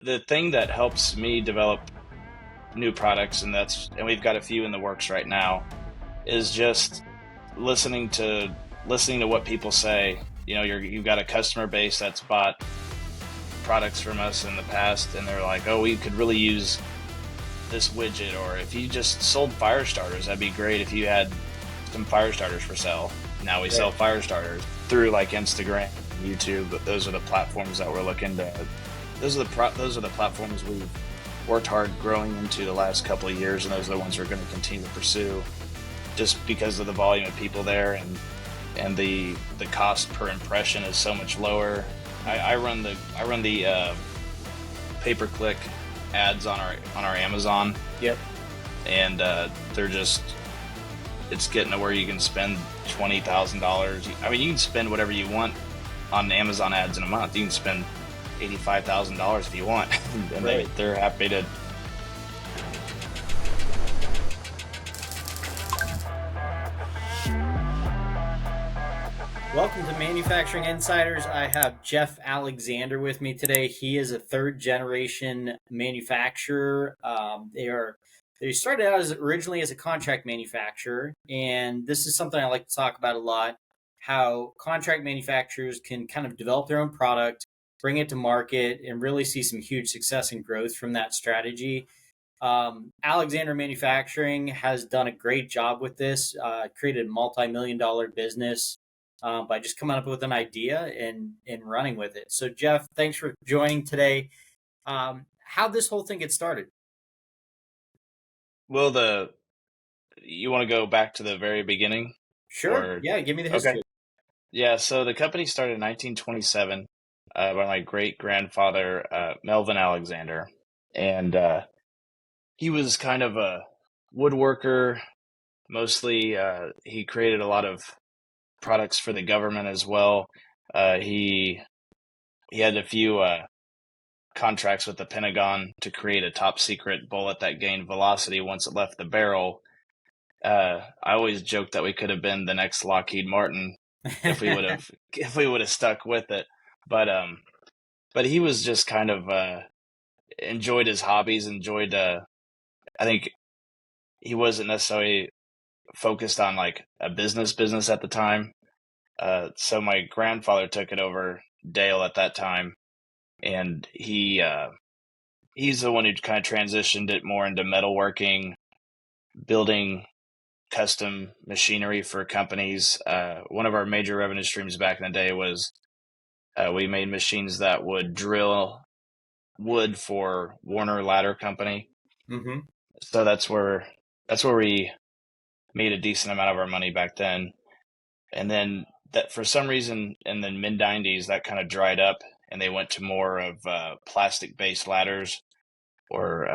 The thing that helps me develop new products, and we've got a few in the works right now, is just listening to listening to what people say. You've got a customer base that's bought products from us in the past, and they're like, "Oh, we could really use this widget," or if you just sold fire starters, that'd be great if you had some fire starters for sale. Now we sell Right. fire starters through like Instagram, YouTube. But those are the platforms that we're looking to. Those are the platforms we've worked hard growing into the last couple of years, and those are the ones we're going to continue to pursue, just because of the volume of people there, and the cost per impression is so much lower. I run the pay per click ads on our Amazon, Yep. and they're just it's getting to where you can spend $20,000. I mean, you can spend whatever you want on Amazon ads in a month. You can spend $85,000 if you want, and Right. they're happy to. Welcome to Manufacturing Insiders. I have Jeff Alexander with me today. He is a third generation manufacturer. They started out originally as a contract manufacturer, and this is something I like to talk about a lot. How contract manufacturers can kind of develop their own product, bring it to market, and really see some huge success and growth from that strategy. Alexander Manufacturing has done a great job with this, created a multi-million-dollar business by just coming up with an idea and running with it. So, Jeff, thanks for joining today. How'd this whole thing get started? Well, the you want to go back to the very beginning, Sure. or Yeah, give me the okay, history. yeah. So the company started in 1927 by my great grandfather Melvin Alexander, and he was kind of a woodworker. Mostly, he created a lot of products for the government as well. He had a few contracts with the Pentagon to create a top secret bullet that gained velocity once it left the barrel. I always joked that we could have been the next Lockheed Martin if we would have stuck with it. But but he was just kind of enjoyed his hobbies. Enjoyed. I think he wasn't necessarily focused on like a business at the time. So my grandfather took it over Dale at that time, and he's the one who kind of transitioned it more into metalworking, building custom machinery for companies. One of our major revenue streams back in the day was we made machines that would drill wood for Warner Ladder Company. Mm-hmm. So that's where we made a decent amount of our money back then. And then that for some reason in the mid '90s that kind of dried up, and they went to more of plastic based ladders, or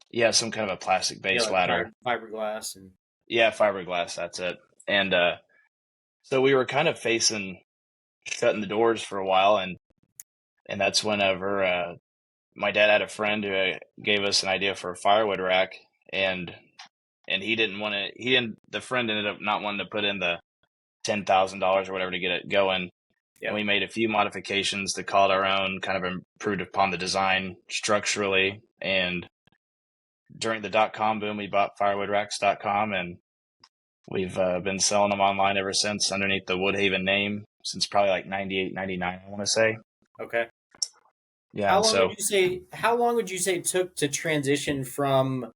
yeah, some kind of a plastic Yeah, based like ladder. fiberglass and Yeah, fiberglass. That's it. And so we were kind of facing shutting the doors for a while, and that's whenever my dad had a friend who gave us an idea for a firewood rack, and he didn't want to. He didn't. The friend ended up not wanting to put in the $10,000 or whatever to get it going, and yeah. we made a few modifications to call it our own, kind of improved upon the design structurally. And during the .com boom, we bought firewoodracks.com, and we've been selling them online ever since underneath the Woodhaven name since probably like 98, 99, I want to say. Okay. Yeah, and so How long would you say it took to transition from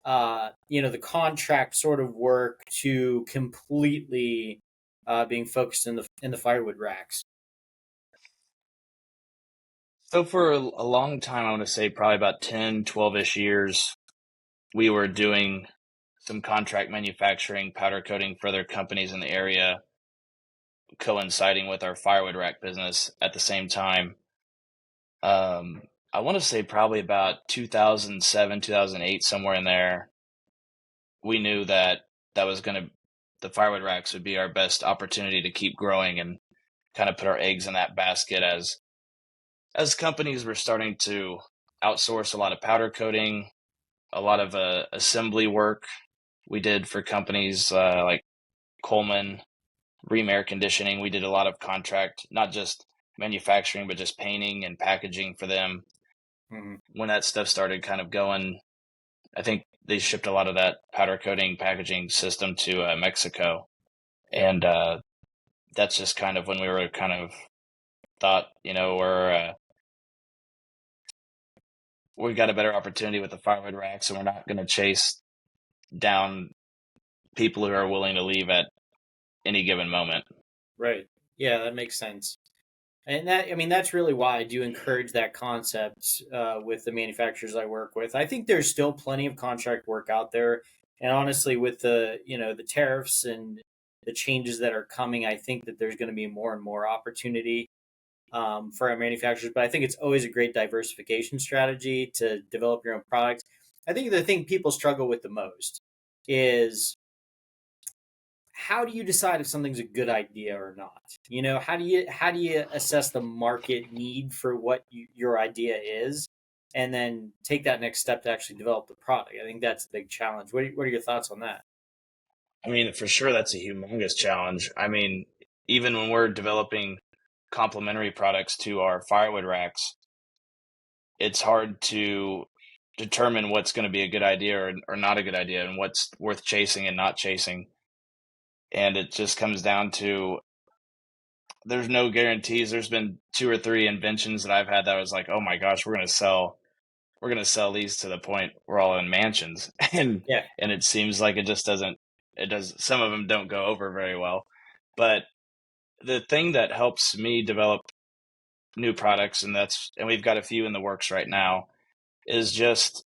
the contract sort of work to completely being focused in the firewood racks? for a long time, I want to say probably about 10, 12-ish years, we were doing some contract manufacturing, powder coating for other companies in the area, coinciding with our firewood rack business at the same time. I want to say probably about 2007, 2008, somewhere in there, we knew that the firewood racks would be our best opportunity to keep growing and kind of put our eggs in that basket as companies were starting to outsource a lot of powder coating, a lot of assembly work we did for companies like Coleman, Ream Air Conditioning. We did a lot of contract, not just manufacturing, but just painting and packaging for them. Mm-hmm. When that stuff started kind of going, I think they shipped a lot of that powder coating packaging system to Mexico. Yep. And that's just kind of when we were kind of thought, we've got a better opportunity with the firewood racks, and we're not going to chase down people who are willing to leave at any given moment. Right. Yeah, that makes sense. And that, I mean, that's really why I do encourage that concept with the manufacturers I work with. I think there's still plenty of contract work out there, and honestly, with the tariffs and the changes that are coming, I think that there's going to be more and more opportunity for our manufacturers. But I think it's always a great diversification strategy to develop your own products. I think the thing people struggle with the most is how do you decide if something's a good idea or not? How do you assess the market need for what your idea is, and then take that next step to actually develop the product? I think that's a big challenge. What are your thoughts on that? I mean, for sure, that's a humongous challenge. I mean, even when we're developing complementary products to our firewood racks, it's hard to determine what's going to be a good idea or not a good idea and what's worth chasing and not chasing. And it just comes down to there's no guarantees. There's been two or three inventions that I've had that I was like, oh my gosh, we're gonna sell these to the point we're all in mansions. and Yeah, and it seems like it just doesn't it does some of them don't go over very well. But the thing that helps me develop new products, and we've got a few in the works right now, is just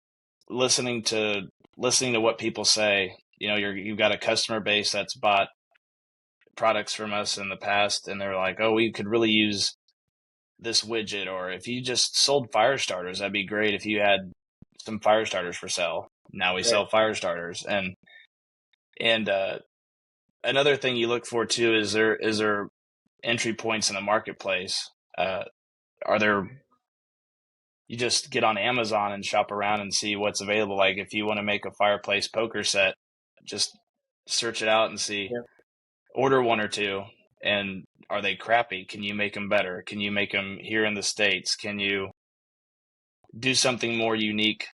listening to listening to what people say. You've got a customer base that's bought products from us in the past, and they're like, "Oh, we could really use this widget," or if you just sold fire starters, that'd be great if you had some fire starters for sale. Now we right, sell fire starters, and another thing you look for too is there entry points in the marketplace. Are there You just get on Amazon and shop around and see what's available. Like if you want to make a fireplace poker set, just search it out and see, yep, order one or two, and are they crappy? Can you make them better? Can you make them here in the States? Can you do something more unique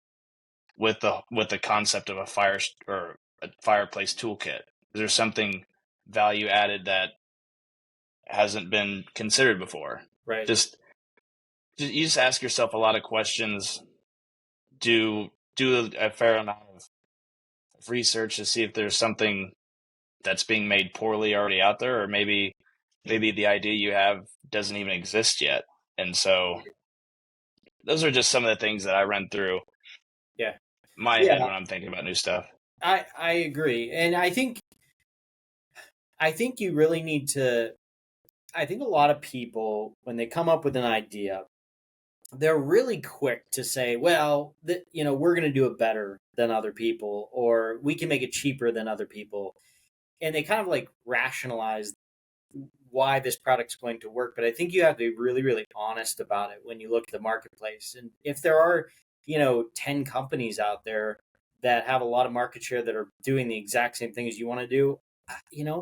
with the concept of a or a fireplace toolkit? Is there something value added that hasn't been considered before? right, Just you just ask yourself a lot of questions. Do a fair amount of research to see if there's something that's being made poorly already out there, or maybe the idea you have doesn't even exist yet. And so those are just some of the things that I run through yeah, my head yeah. when I'm thinking about new stuff. I agree, and I think you really need to. I think a lot of people, when they come up with an idea, they're really quick to say, well, we're going to do it better than other people, or we can make it cheaper than other people. And they kind of like rationalize why this product's going to work. But I think you have to be really, really honest about it when you look at the marketplace. And if there are, 10 companies out there that have a lot of market share that are doing the exact same thing as you want to do,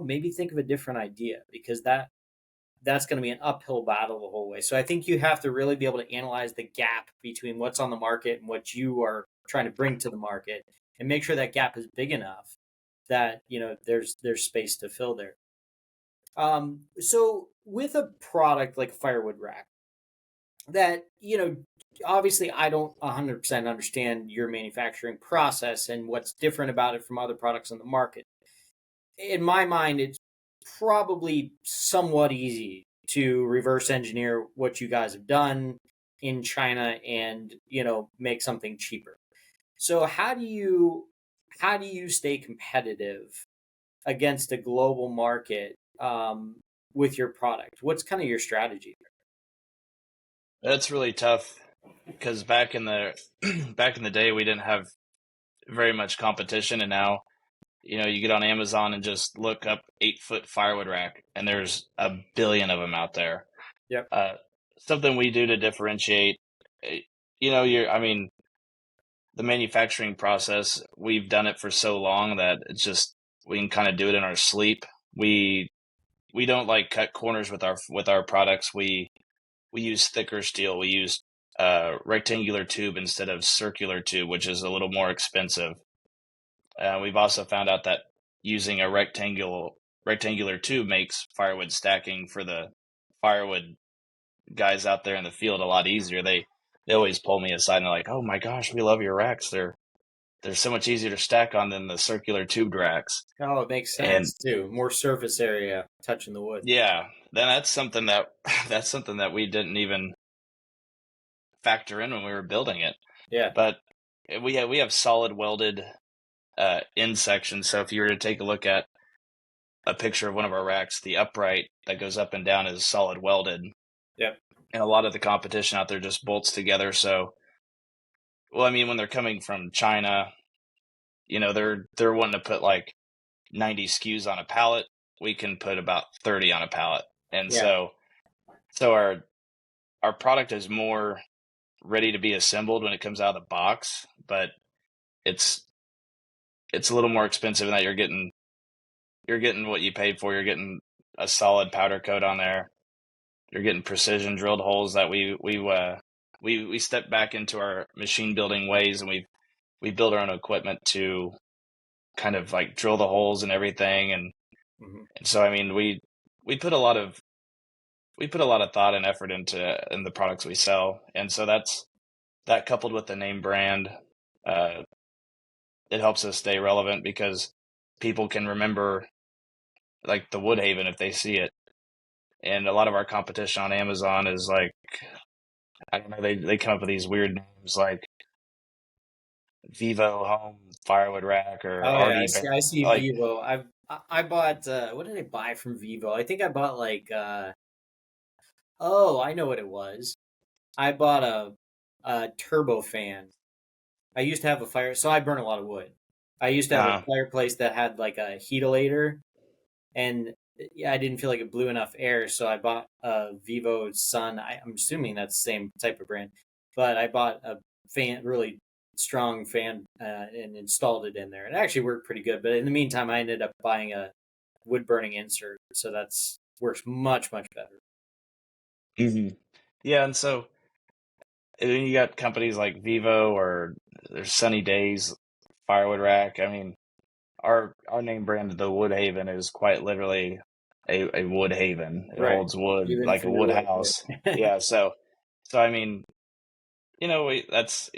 maybe think of a different idea, because that's going to be an uphill battle the whole way. So I think you have to really be able to analyze the gap between what's on the market and what you are trying to bring to the market, and make sure that gap is big enough that there's space to fill there. So with a product like a firewood rack, that obviously I don't 100% understand your manufacturing process and what's different about it from other products on the market. In my mind, it's probably somewhat easy to reverse engineer what you guys have done in China and make something cheaper. So how do you stay competitive against a global market with your product? What's kind of your strategy That's really tough because back in the day we didn't have very much competition, and now you get on Amazon and just look up 8-foot firewood rack, and there's a billion of them out there. there? Yep. Uh, Something we do to differentiate, eh, I mean, the manufacturing process, we've done it for so long that it's just, we can kind of do it in our sleep. We don't like cut corners with our products. we use thicker steel. We use rectangular tube instead of circular tube, which is a little more expensive. We've also found out that using a rectangular tube makes firewood stacking for the firewood guys out there in the field a lot easier. They always pull me aside and they're like, "Oh my gosh, we love your racks. They're so much easier to stack on than the circular tube racks." Oh, it makes And sense too. More surface area touching the wood. yeah, then that's something that that's something that we didn't even factor in when we were building it. Yeah. But we have solid welded in sections. So if you were to take a look at a picture of one of our racks, the upright that goes up and down is solid welded. Yep. And a lot of the competition out there just bolts together. So, well, I mean, when they're coming from China, they're wanting to put like 90 SKUs on a pallet. We can put about 30 on a pallet. And Yeah. so our product is more ready to be assembled when it comes out of the box, but it's a little more expensive in that you're getting what you paid for. You're getting a solid powder coat on there. You're getting precision drilled holes that we stepped back into our machine building ways, and we build our own equipment to kind of like drill the holes and everything. And so I mean we put a lot of thought and effort in the products we sell, and so that coupled with the name brand, it helps us stay relevant because people can remember like the Woodhaven if they see it. And a lot of our competition on Amazon is like, I don't know, they come up with these weird names like Vivo Home Firewood Rack or Oh yeah, RD Bear. I see Like, Vivo. I bought what did I buy from Vivo? I think I bought like oh, I know what it was. I bought a turbo fan. I used to have a fire, so I burn a lot of wood. I used to have a uh, fireplace that had like a heatilator, and yeah, I didn't feel like it blew enough air, so I bought a Vivo Sun. I'm assuming that's the same type of brand, but I bought a fan, really strong fan, and installed it in there. It actually worked pretty good. But in the meantime, I ended up buying a wood burning insert, so that's works much better. easy. Yeah, and so and then you got companies like Vivo or there's Sunny Days Firewood Rack. I mean, our name brand, the Woodhaven, is quite literally a wood haven. It Right, holds wood even like for a your wood wood. house. Yeah. Yeah, so I mean, that's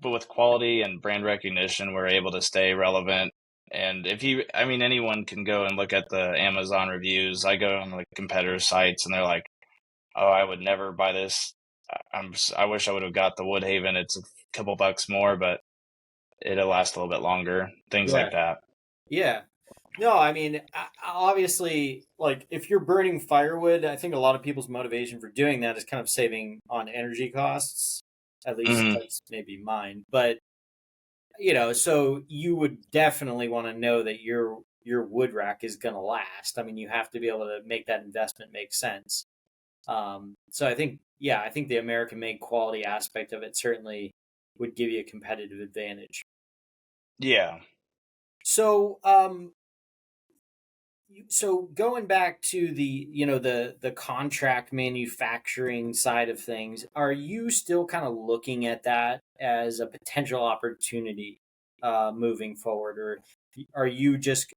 but with quality and brand recognition, we're able to stay relevant. And I mean, anyone can go and look at the Amazon reviews. I go on the competitor sites, and they're like, "Oh, I would never buy this. I wish I would have got the Woodhaven. It's a couple bucks more, but it'll last a little bit longer." Things Yeah. like that. Yeah. No, I mean, obviously, like if you're burning firewood, I think a lot of people's motivation for doing that is kind of saving on energy costs. At least Hmm. that's maybe mine. But, so you would definitely want to know that your wood rack is going to last. I mean, you have to be able to make that investment make sense. So I think, yeah, I think the American made quality aspect of it certainly would give you a competitive advantage. Yeah. So, so going back to the contract manufacturing side of things, are you still kind of looking at that as a potential opportunity moving forward, or are you just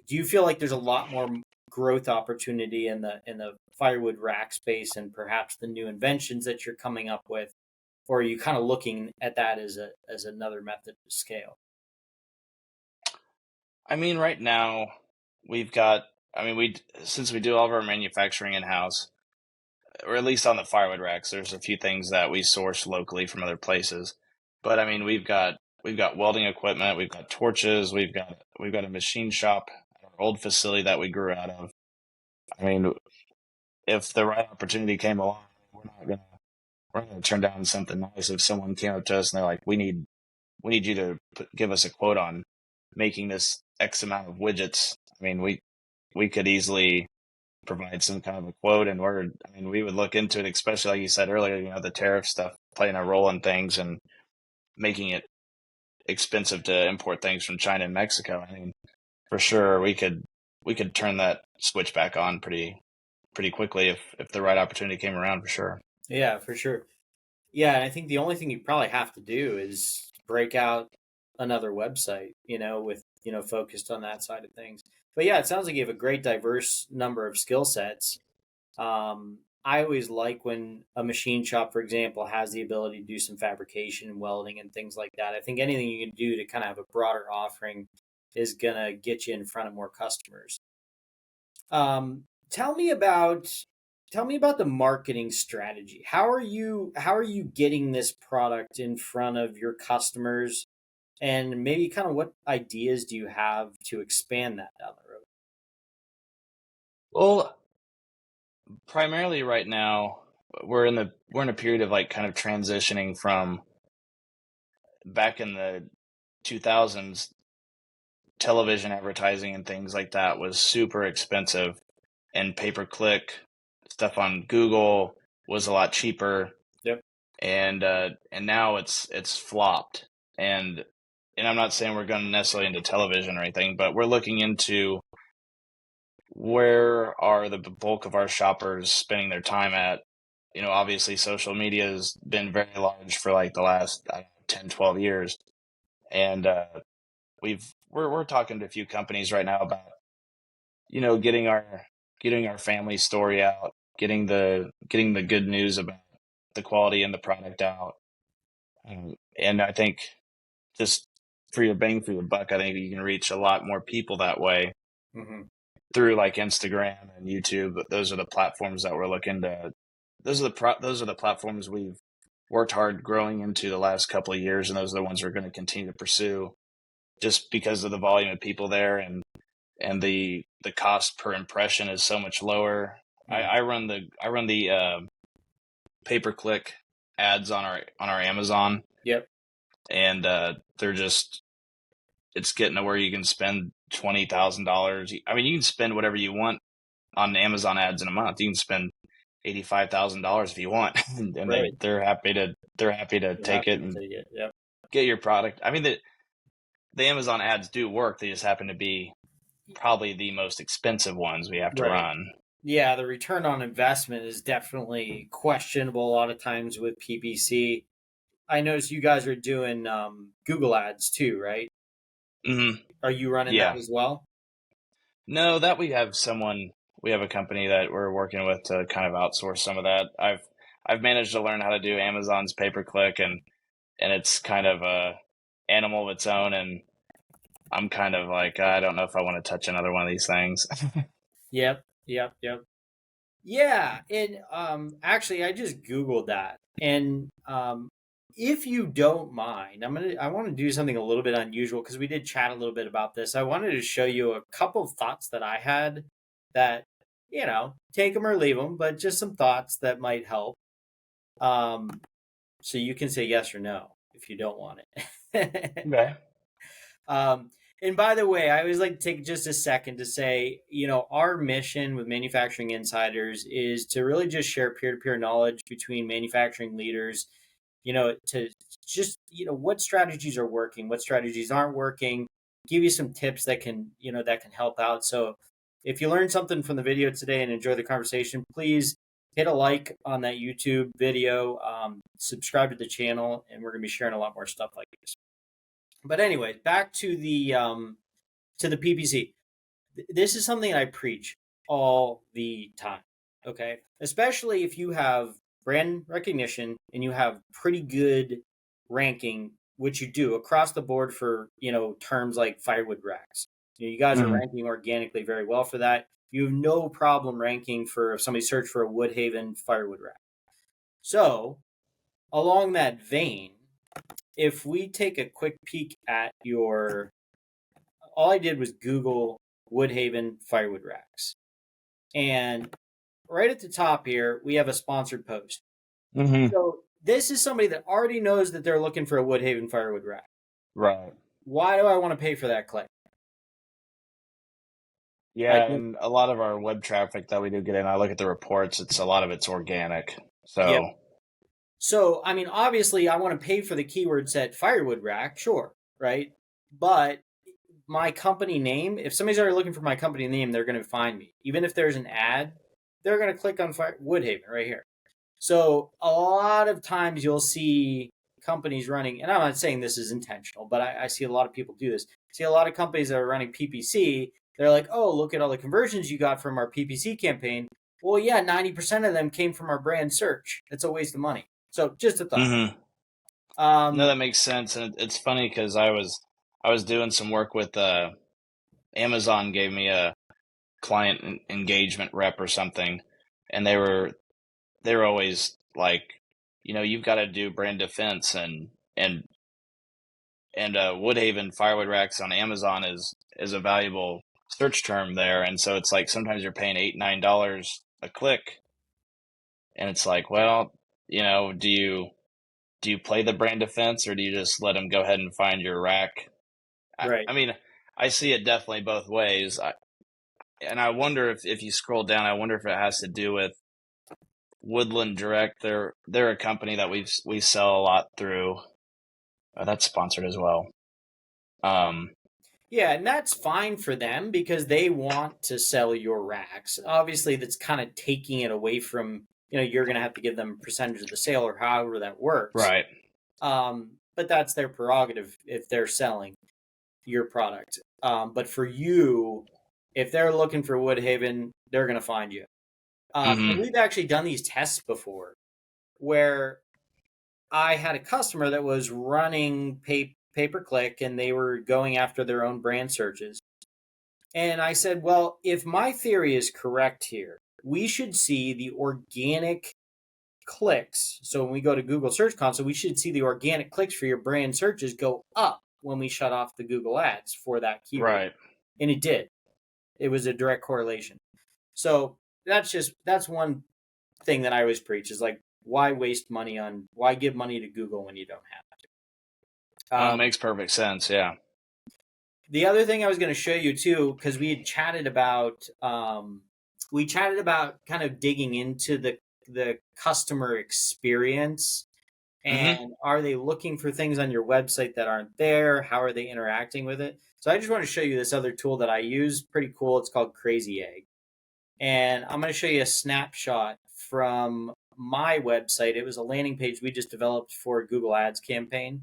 do you feel like there's a lot more growth opportunity in the firewood rack space and perhaps the new inventions that you're coming up with, or are you kind of looking at that as another method to scale? I mean, right now we've got. I mean, since we do all of our manufacturing in house, or at least on the firewood racks, there's a few things that we source locally from other places. But I mean, we've got welding equipment, we've got torches, we've got a machine shop at our old facility that we grew out of. I mean, if the right opportunity came along, we're not gonna we're not gonna turn down something nice if someone came up to us and they're like, we need you to give us a quote on making this X amount of widgets. I mean, we could easily provide some kind of a quote, and I mean, we would look into it, especially like you said earlier, the tariff stuff playing a role in things and making it expensive to import things from China and Mexico. I mean, for sure, we could turn that switch back on pretty quickly if the right opportunity came around, for sure. Yeah, for sure. Yeah, and I think the only thing you probably have to do is break out another website, with, focused on that side of things. But yeah, it sounds like you have a great diverse number of skill sets. I always like when a machine shop, for example, has the ability to do some fabrication and welding and things like that. I think anything you can do to kind of have a broader offering is gonna get you in front of more customers. Um, tell me about tell me about the marketing strategy. How are you getting this product in front of your customers, and maybe kind of what ideas do you have to expand that down the road? Well, primarily right now, we're in a period of like kind of transitioning from back in the 2000s. Television advertising and things like that was super expensive, and pay per click stuff on Google was a lot cheaper, Yep. and now it's flopped. And I'm not saying we're going necessarily into television or anything, but we're looking into where are the bulk of our shoppers spending their time at. Obviously social media has been very large for like the last, I don't know, 10, 12 years. And we're talking to a few companies right now about, getting our family story out, getting the good news about the quality and the product out. And I think, just for your bang for your buck, I think you can reach a lot more people that way Hmm. through like Instagram and YouTube. Those are the platforms that we're looking to. Those are the platforms we've worked hard growing into the last couple of years, and those are the ones we're going to continue to pursue, just because of the volume of people there, and the cost per impression is so much lower. I, Hmm. I run the pay per click ads on our Amazon, Yep. and they're just it's getting to where you can spend $20,000. I mean, you can spend whatever you want on Amazon ads in a month. You can spend $85,000 if you want, and Right. they're happy to You're take happy it to and take it. Yep. get your product. I mean, the Amazon ads do work. They just happen to be probably the most expensive ones we have to Right. run. Yeah, the return on investment is definitely questionable a lot of times with PPC. I noticed you guys are doing Google ads too, right? Hmm. Are you running that Yeah. as well? No, that we have a company that we're working with to kind of outsource some of that. I've managed to learn how to do Amazon's pay per click, and it's kind of a animal of its own, and I'm kind of like, I don't know if I want to touch another one of these things. Yep. Yep. Yep. Yeah, and actually I just googled that. And if you don't mind, I want to do something a little bit unusual because we did chat a little bit about this. I wanted to show you a couple of thoughts that I had that, take them or leave them, but just some thoughts that might help. Um so you can say yes or no if you don't want it. Okay. Um, and by the way, I always like to take just a second to say, our mission with Manufacturing Insiders is to really just share peer to peer knowledge between manufacturing leaders, to just, what strategies are working, what strategies aren't working, give you some tips that can help out. So if you learned something from the video today and enjoy the conversation, please hit a like on that YouTube video, subscribe to the channel, and we're going to be sharing a lot more stuff like this. But anyway, back to the PPC. This is something I preach all the time. Okay, especially if you have brand recognition and you have pretty good ranking, which you do across the board for terms like firewood racks. You guys are Hmm. ranking organically very well for that. You have no problem ranking for if somebody searched for a Woodhaven firewood rack. So along that vein, if we take a quick peek at your all I did was Google Woodhaven firewood racks. And right at the top here, we have a sponsored post. Hmm. So this is somebody that already knows that they're looking for a Woodhaven firewood rack. Right. Why do I want to pay for that click? I Yeah, think, and a lot of our web traffic that we do get in, I look at the reports, a lot of it's organic. yep. So, So, I mean, obviously, I want to pay for the keyword set firewood rack, sure, right? But my company name, if somebody's already looking for my company name, they're going to find me. Even if there's an ad, they're going to click on Woodhaven right here. So a lot of times you'll see companies running, and I'm not saying this is intentional, but I see a lot of people do this. I see a lot of companies that are running PPC. They're like, oh, look at all the conversions you got from our PPC campaign. Well, yeah, 90% of them came from our brand search. It's a waste of money. So just a thought. Mm-hmm. No, Um, that makes sense, and it's funny because I was doing some work with Amazon gave me a engagement rep or something, and they were always like, you've got to do brand defense and Woodhaven firewood racks on Amazon is a valuable search term there, and so it's like sometimes you're paying $8-9 a click, and it's like, well, do you play the brand defense or do you just let them go ahead and find your rack? right. I mean, I see it definitely both ways. And I wonder if you scroll down, I wonder if it has to do with Woodland Direct. They're a company that we sell a lot through. That's sponsored as well. Um, Yeah, and that's fine for them because they want to sell your racks. Obviously, that's kind of taking it away from, you're going to have to give them a percentage of the sale or however that works. right. But that's their prerogative if they're selling your product. But for you, if they're looking for Woodhaven, they're going to find you. And Mm-hmm. we've actually done these tests before where I had a customer that was running pay per click and they were going after their own brand searches. And I said, well, if my theory is correct here, we should see the organic clicks. So when we go to Google Search Console, we should see the organic clicks for your brand searches go up when we shut off the Google ads for that keyword. Right. And it did. It was a direct correlation. So that's one thing that I always preach is like, why give money to Google when you don't Well, have it to? makes perfect sense. Yeah. The other thing I was going to show you too, because we chatted about kind of digging into the customer experience Mm-hmm. and are they looking for things on your website that aren't there? How are they interacting with it? So I just want to show you this other tool that I use. Pretty cool. It's called Crazy Egg. And I'm going to show you a snapshot from my website. It was a landing page we just developed for a Google Ads campaign.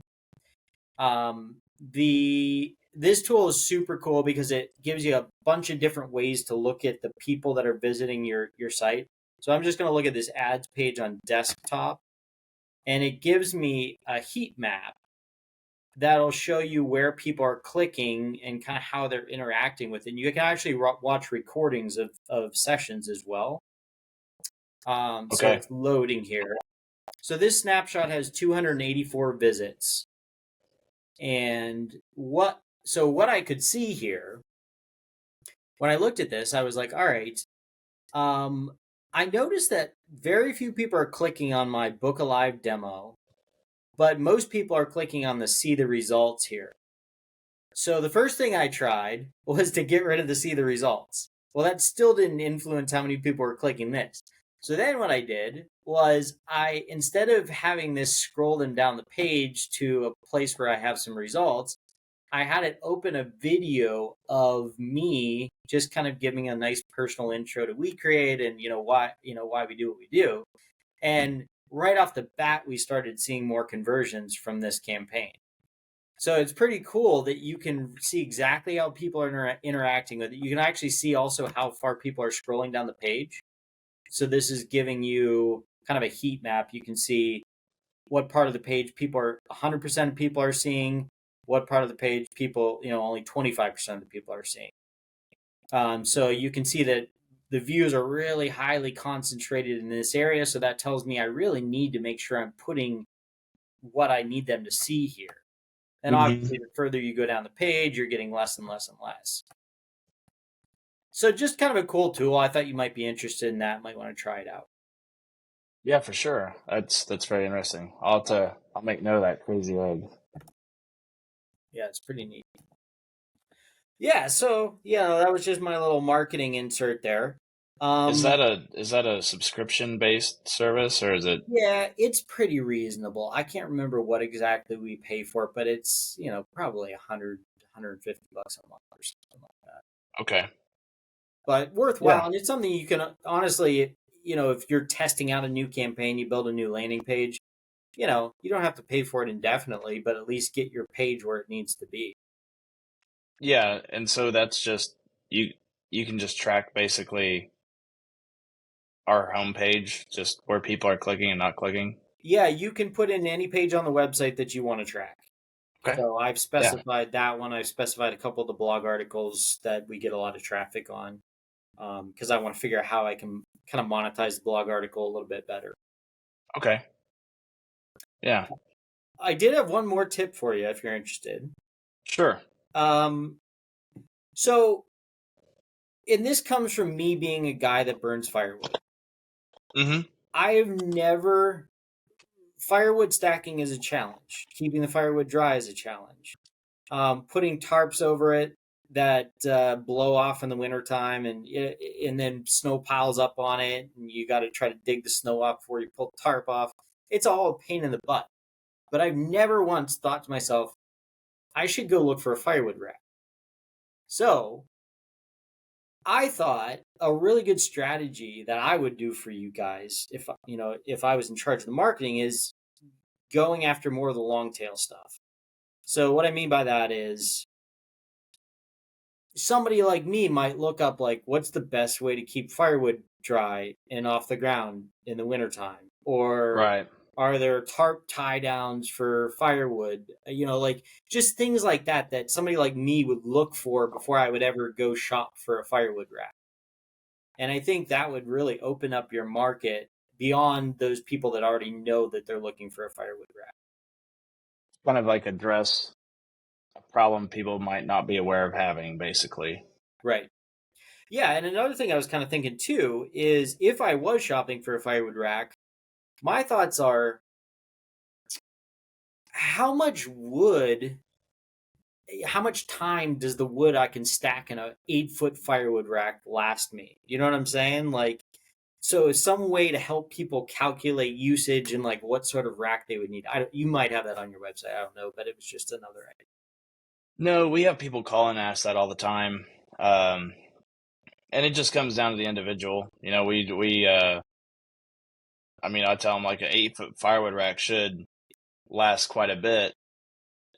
The This tool is super cool because it gives you a bunch of different ways to look at the people that are visiting your site. So I'm just going to look at this ads page on desktop, and it gives me a heat map that'll show you where people are clicking and kind of how they're interacting with it. And you can actually watch recordings of sessions as well. So Okay. it's loading here. So this snapshot has 284 visits. And what I could see here when I looked at this, I was like, all right, I noticed that very few people are clicking on my Book Alive demo, but most people are clicking on the see the results here. So the first thing I tried was to get rid of the see the results. Well, that still didn't influence how many people were clicking this. So then what I did was instead of having this scroll them down the page to a place where I have some results, I had it open a video of me just kind of giving a nice personal intro to WeCreate and why we do what we do. And right off the bat, we started seeing more conversions from this campaign. So it's pretty cool that you can see exactly how people are interacting with it. You can actually see also how far people are scrolling down the page. So this is giving you kind of a heat map. You can see what part of the page 100% of people are seeing, what part of the page people, only 25% of the people are seeing. So you can see that the views are really highly concentrated in this area. So that tells me I really need to make sure I'm putting what I need them to see here. And Mm-hmm. obviously, the further you go down the page, you're getting less and less and less. So just kind of a cool tool. I thought you might be interested in that. Might want to try it out. Yeah, for sure. That's very interesting. I'll make note of that Crazy Egg. Yeah, it's pretty neat. Yeah, so that was just my little marketing insert there. Is that a subscription based service or is it Yeah, it's pretty reasonable. I can't remember what exactly we pay for it, but it's probably 150 bucks a month or something like that. okay? But worthwhile, Yeah. and it's something you can honestly. if you're testing out a new campaign, you build a new landing page, you don't have to pay for it indefinitely, but at least get your page where it needs to be. Yeah, and so that's just you can just track basically our homepage, just where people are clicking and not clicking. Yeah, you can put in any page on the website that you want to track. Okay. So I've Yeah. specified that one. I've specified a couple of the blog articles that we get a lot of traffic on, because I want to figure out how I can kind of monetize the blog article a little bit better. Okay. Yeah. I did have one more tip for you if you're interested. Sure. Um, so, and this comes from me being a guy that burns firewood. Mm-hmm. I've never firewood stacking is a challenge. Keeping the firewood dry is a challenge. Putting tarps over it that blow off in the wintertime, and then snow piles up on it, and you got to try to dig the snow up before you pull the tarp off. It's all a pain in the butt. But I've never once thought to myself, I should go look for a firewood rack. So I thought a really good strategy that I would do for you guys, if I was in charge of the marketing, is going after more of the long tail stuff. So what I mean by that is somebody like me might look up, like, what's the best way to keep firewood dry and off the ground in the wintertime? Or Right. are there tarp tie downs for firewood? Like just things like that somebody like me would look for before I would ever go shop for a firewood rack. And I think that would really open up your market beyond those people that already know that they're looking for a firewood rack. Kind of like address a problem people might not be aware of having, basically. Right. Yeah, and another thing I was kind of thinking too is if I was shopping for a firewood rack, my thoughts are how much wood, how much time does the wood I can stack in a 8-foot firewood rack last me? You know what I'm saying? Like, so is some way to help people calculate usage and like what sort of rack they would need. You might have that on your website. I don't know, but it was just another idea. No, we have people call and ask that all the time. And it just comes down to the individual. I mean, I tell them like an 8-foot firewood rack should last quite a bit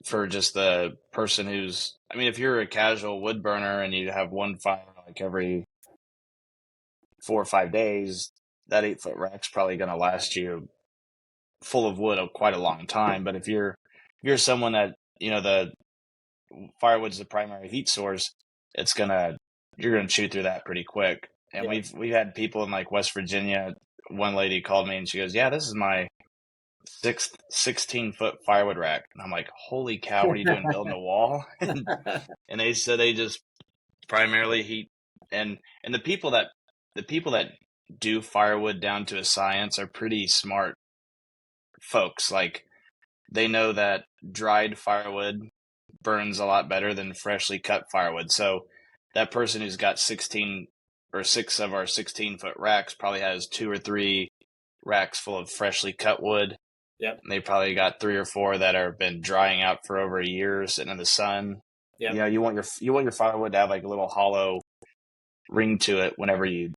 for just the person who's, I mean, if you're a casual wood burner and you have one fire like every 4 or 5 days, that 8-foot rack's probably going to last you full of wood quite a long time. But if you're someone that, the firewood's the primary heat source, you're gonna chew through that pretty quick. And Yeah. we've had people in like West Virginia. One lady called me and she goes, "Yeah, this is my sixth 16-foot firewood rack." And I'm like, "Holy cow, what are you doing, building a wall?" And they said they just primarily heat, and the people that do firewood down to a science are pretty smart folks. Like they know that dried firewood burns a lot better than freshly cut firewood. So that person who's got 16 or 6 of our 16-foot racks probably has 2 or 3 racks full of freshly cut wood. Yep. And they probably got 3 or 4 that are been drying out for over a year, sitting in the sun. Yep. You want your firewood to have like a little hollow ring to it whenever you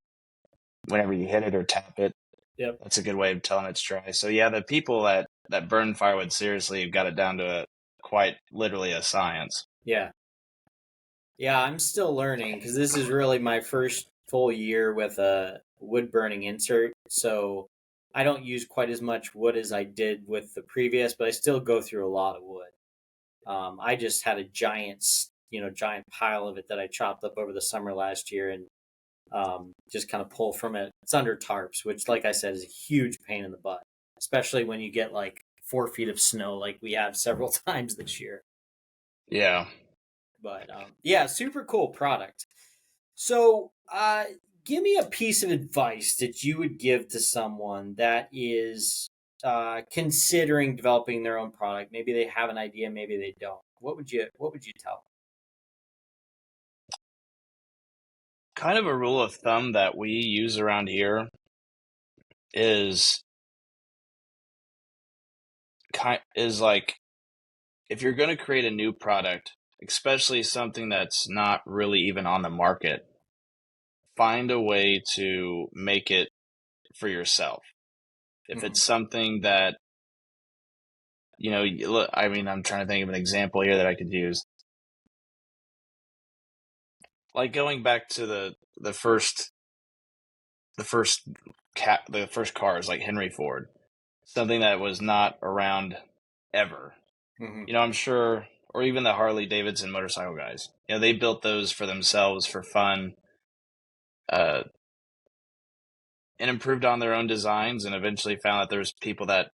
hit it or tap it. Yep. That's a good way of telling it's dry. So yeah, the people that burn firewood seriously have got it down to quite literally a science. Yeah. Yeah, I'm still learning because this is really my first full year with a wood burning insert. So I don't use quite as much wood as I did with the previous, but I still go through a lot of wood. I just had a giant pile of it that I chopped up over the summer last year and just kind of pull from it. It's under tarps, which, like I said, is a huge pain in the butt, especially when you get like 4 feet of snow like we have several times this year. Yeah. But yeah, super cool product. So, give me a piece of advice that you would give to someone that is considering developing their own product. Maybe they have an idea, maybe they don't. What would you tell Kind of a rule of thumb that we use around here is like if you're going to create a new product, especially something that's not really even on the market, find a way to make it for yourself. If Mhm. it's something that, I mean, I'm trying to think of an example here that I could use. Like going back to the first the first cars like Henry Ford, something that was not around ever. Mhm. I'm sure, or even the Harley Davidson motorcycle guys. They built those for themselves for fun, uh, and improved on their own designs, and eventually found that there's people that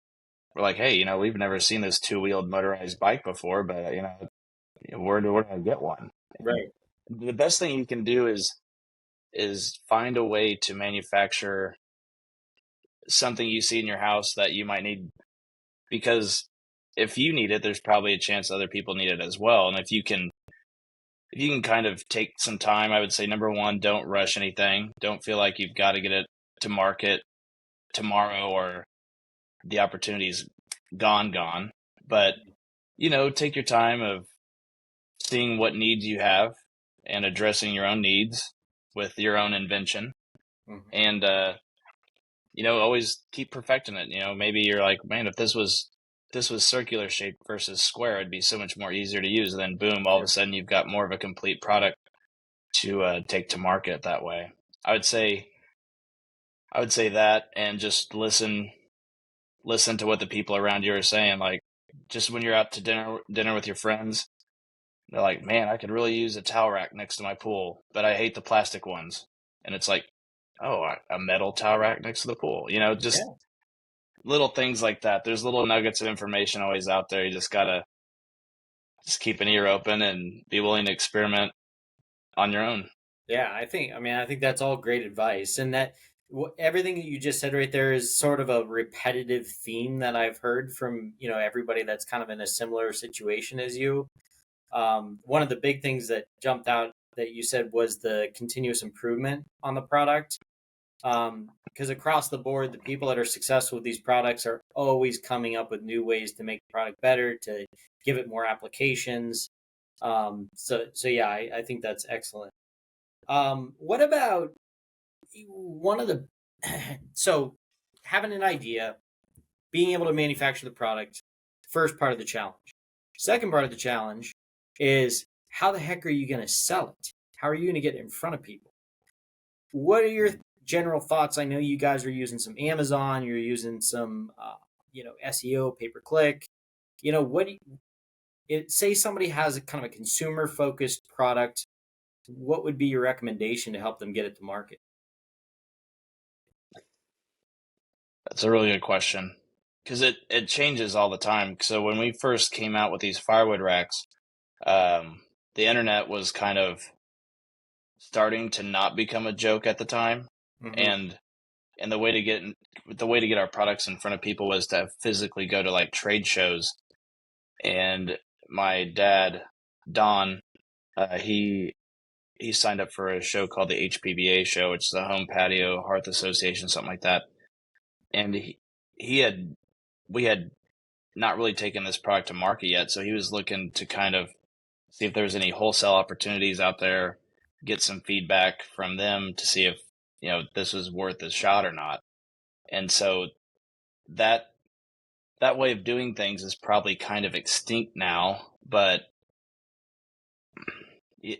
were like, "Hey, we've never seen this two-wheeled motorized bike before, but where do I get one?" And Right. the best thing you can do is find a way to manufacture something you see in your house that you might need, because if you need it, there's probably a chance other people need it as well. And if you can kind of take some time, I would say number one, don't rush anything. Don't feel like you've got to get it to market tomorrow or the opportunity's gone. But, take your time of seeing what needs you have and addressing your own needs with your own invention. Mhm. And, always keep perfecting it. Maybe you're like, man, if this was circular shape versus square, it'd be so much more easier to use. And then boom, all of Yeah. a sudden you've got more of a complete product to take to market that way. I would say I would say that, and just listen to what the people around you are saying. Like, just when you're out to dinner with your friends, they're like, "Man, I could really use a towel rack next to my pool, but I hate the plastic ones." And it's like, "Oh, a metal towel rack next to the pool." Just Yeah. little things like that. There's little nuggets of information always out there. You just gotta just keep an ear open and be willing to experiment on your own. Yeah, I think that's all great advice. And that everything that you just said right there is sort of a repetitive theme that I've heard from, everybody that's kind of in a similar situation as you. One of the big things that jumped out that you said was the continuous improvement on the product. Because across the board, the people that are successful with these products are always coming up with new ways to make the product better, to give it more applications. So yeah, I think that's excellent. What about one of the so having an idea, being able to manufacture the product, first part of the challenge. Second part of the challenge is how the heck are you going to sell it? How are you going to get it in front of people? What are your general thoughts? I know you guys are using some Amazon, you're using some, SEO, pay per click. What do say somebody has a kind of a consumer focused product. What would be your recommendation to help them get it to market? That's a really good question, because it changes all the time. So when we first came out with these firewood racks, um, the internet was kind of starting to not become a joke at the time, Hmm. and the way to get our products in front of people was to physically go to like trade shows. And my dad, Don, he signed up for a show called the HPBA show, which is the Home Patio Hearth Association, something like that. And he had we had not really taken this product to market yet, so he was looking to kind of see if there was any wholesale opportunities out there, get some feedback from them to see if this was worth a shot or not. And so that that way of doing things is probably kind of extinct now, but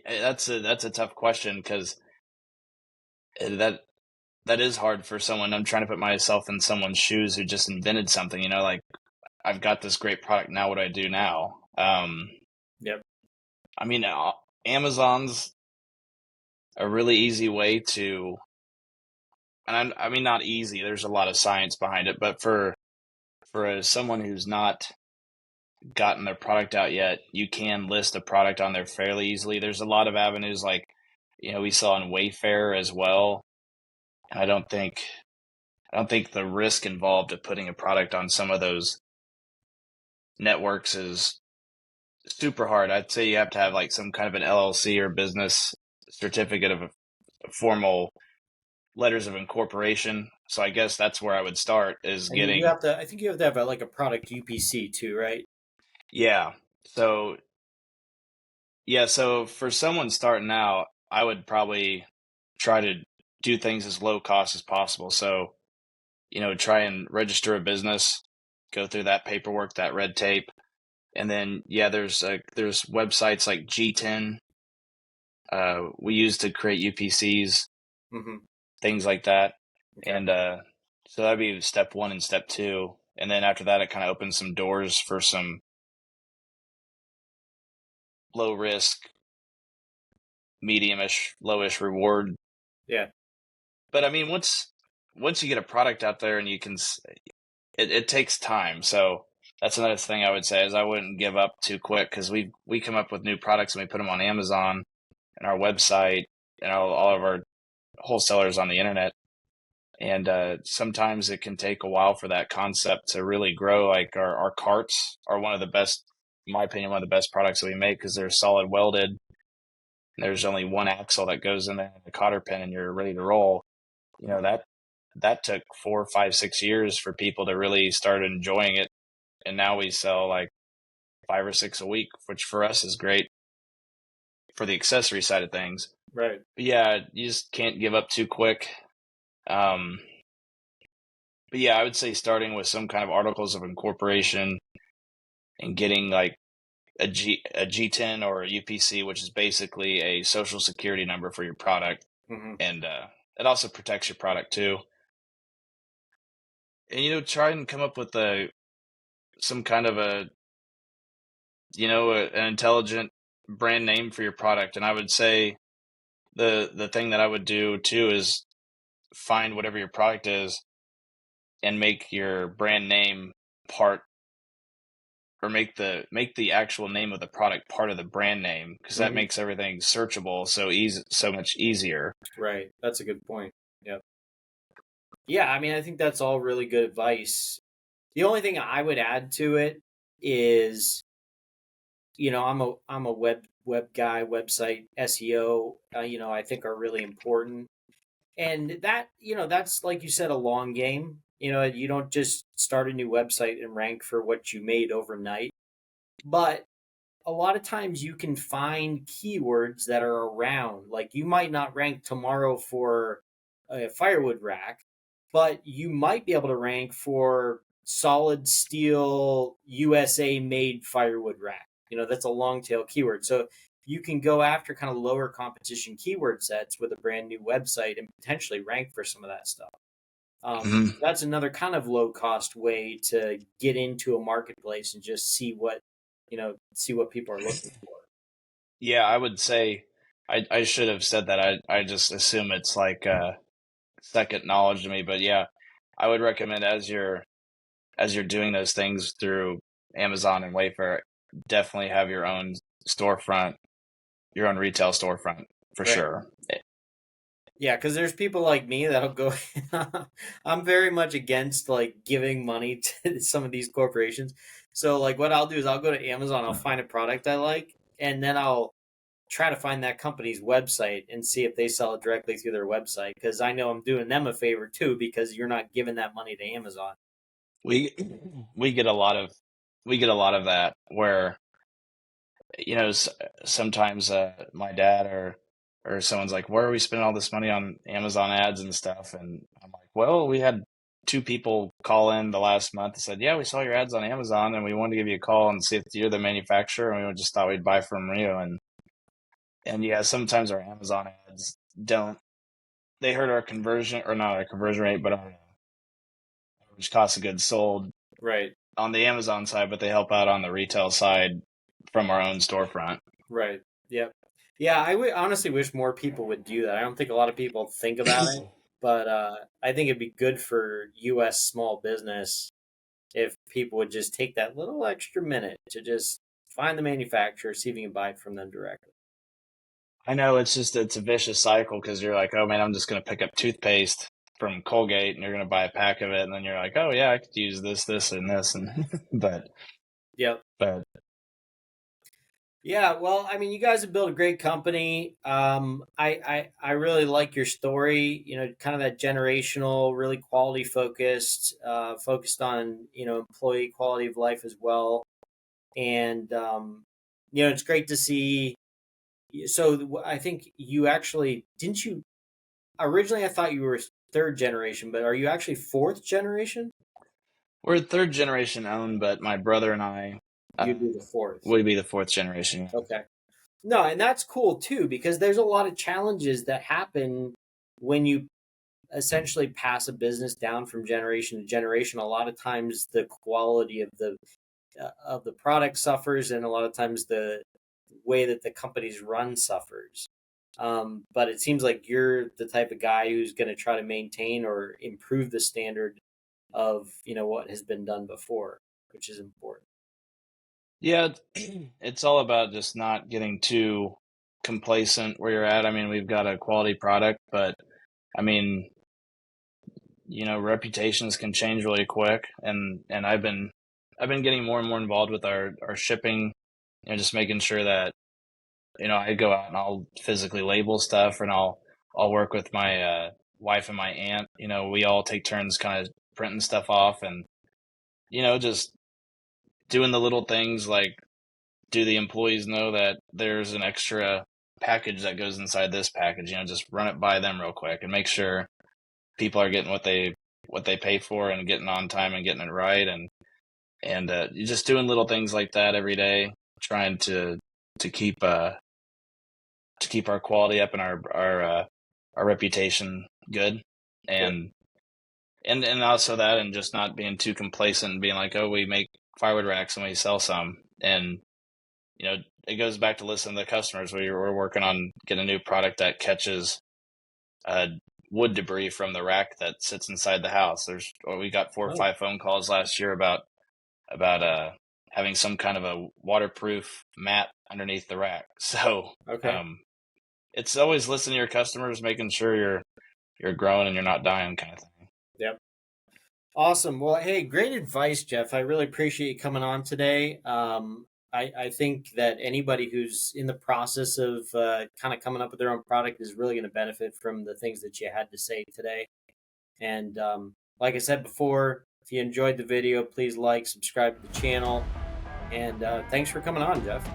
that's a tough question, because that is hard for someone. I'm trying to put myself in someone's shoes who just invented something. Like, I've got this great product now. What do I do now? Yep. I mean, Amazon's a really easy way to, and I mean, not easy. There's a lot of science behind it, but for someone who's not gotten their product out yet, you can list a product on there fairly easily. There's a lot of avenues, like we saw on Wayfair as well. And I don't think the risk involved of putting a product on some of those networks is super hard. I'd say you have to have like some kind of an LLC or business certificate of formal letters of incorporation. So I guess that's where I would start, is And you getting, have to, I think you have to have like a product UPC too, right? yeah. So so for someone starting out, I would probably try to do things as low cost as possible. So try and register a business, go through that paperwork, that red tape. And then, yeah, there's websites like G10 we use to create UPCs, Mm-hmm. things like that. Okay. And so that'd be step one and step two. And then after that, it kind of opens some doors for some low risk, medium-ish, lowish reward. Yeah. But I mean, once you get a product out there and it takes time. So that's another thing I would say is I wouldn't give up too quick because we come up with new products and we put them on Amazon and our website and all of our wholesalers on the internet. And sometimes it can take a while for that concept to really grow. Like our carts are one of the best, in my opinion, one of the best products that we make because they're solid welded. There's only one axle that goes in there and a cotter pin, and you're ready to roll. That took 4, 5, 6 years for people to really start enjoying it, and now we sell like 5 or 6 a week, which for us is great for the accessory side of things. Right. But yeah, you just can't give up too quick. Um, but yeah, I would say starting with some kind of articles of incorporation and getting like a G10 or a UPC, which is basically a social security number for your product, Mm-hmm. and it also protects your product too. And try and come up with some kind of an intelligent brand name for your product. And I would say the thing that I would do too is find whatever your product is and make your brand name part, or make the actual name of the product part of the brand name, because that Mm-hmm. makes everything searchable so much easier. Right. That's a good point. Yep. Yeah, I mean, I think that's all really good advice. The only thing I would add to it is, I'm a web guy, website SEO. I think are really important, and that's like you said, a long game. You don't just start a new website and rank for what you made overnight, but a lot of times you can find keywords that are around. Like you might not rank tomorrow for a firewood rack, but you might be able to rank for solid steel USA made firewood rack. That's a long tail keyword. So you can go after kind of lower competition keyword sets with a brand new website and potentially rank for some of that stuff. Mhm. That's another kind of low cost way to get into a marketplace and just see what people are looking for. Yeah, I would say I should have said that. I just assume it's like second knowledge to me. But yeah, I would recommend as you're doing those things through Amazon and Wayfair, definitely have your own storefront, your own retail storefront for Right. sure. Yeah, because there's people like me that'll go. I'm very much against like giving money to some of these corporations. So like, what I'll do is I'll go to Amazon, I'll find a product I like, and then I'll try to find that company's website and see if they sell it directly through their website. Because I know I'm doing them a favor too, because you're not giving that money to Amazon. We we get a lot of that where sometimes my dad or someone's like, "Where are we spending all this money on Amazon ads and stuff?" And I'm like, "Well, we had 2 people call in the last month and said, 'Yeah, we saw your ads on Amazon and we wanted to give you a call and see if you're the manufacturer, and we just thought we'd buy from you.'" And yeah, sometimes our Amazon ads don't they hurt our conversion, or not our conversion rate, but our average cost of goods sold Right. on the Amazon side, but they help out on the retail side from our own storefront. Right. Yep. Yeah, honestly wish more people would do that. I don't think a lot of people think about it, but I think it'd be good for U.S. small business if people would just take that little extra minute to just find the manufacturer, see if you can buy it from them directly. I know it's a vicious cycle because you're like, oh man, I'm just gonna pick up toothpaste from Colgate, and you're gonna buy a pack of it, and then you're like, oh yeah, I could use this, and this, and but Yep. but Yeah, well, I mean, you guys have built a great company. I really like your story. Kind of that generational, really quality focused, focused on employee quality of life as well. And it's great to see. So I think you actually didn't you originally? I thought you were third generation, but are you actually fourth generation? We're third generation owned, but my brother and I You'd be the fourth. would be the fourth generation. Okay. No, and that's cool too, because there's a lot of challenges that happen when you essentially pass a business down from generation to generation. A lot of times the quality of the product suffers, and a lot of times the way that the company's run suffers. But it seems like you're the type of guy who's going to try to maintain or improve the standard of what has been done before, which is important. Yeah, it's all about just not getting too complacent where you're at. I mean, we've got a quality product, but I mean, reputations can change really quick, and I've been getting more and more involved with our shipping, just making sure that I go out and I'll physically label stuff, and I'll work with my wife and my aunt. We all take turns kind of printing stuff off, and just doing the little things like, do the employees know that there's an extra package that goes inside this package? Just run it by them real quick and make sure people are getting what they pay for and getting on time and getting it right, and you're just doing little things like that every day, trying to keep our quality up and our reputation good, and and also that, and just not being too complacent and being like, oh, we make firewood racks and we sell some, and it goes back to listening to the customers. We're working on getting a new product that catches wood debris from the rack that sits inside the house. We got 4 or 5 phone calls last year about having some kind of a waterproof mat underneath the rack. So it's always listening to your customers, making sure you're growing and you're not dying, kind of thing. Yep. Awesome. Well, hey, great advice, Jeff. I really appreciate you coming on today. I think that anybody who's in the process of kind of coming up with their own product is really going to benefit from the things that you had to say today. And like I said before, if you enjoyed the video, please subscribe to the channel. And thanks for coming on, Jeff.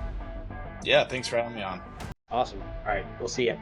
Yeah, thanks for having me on. Awesome. All right, we'll see you.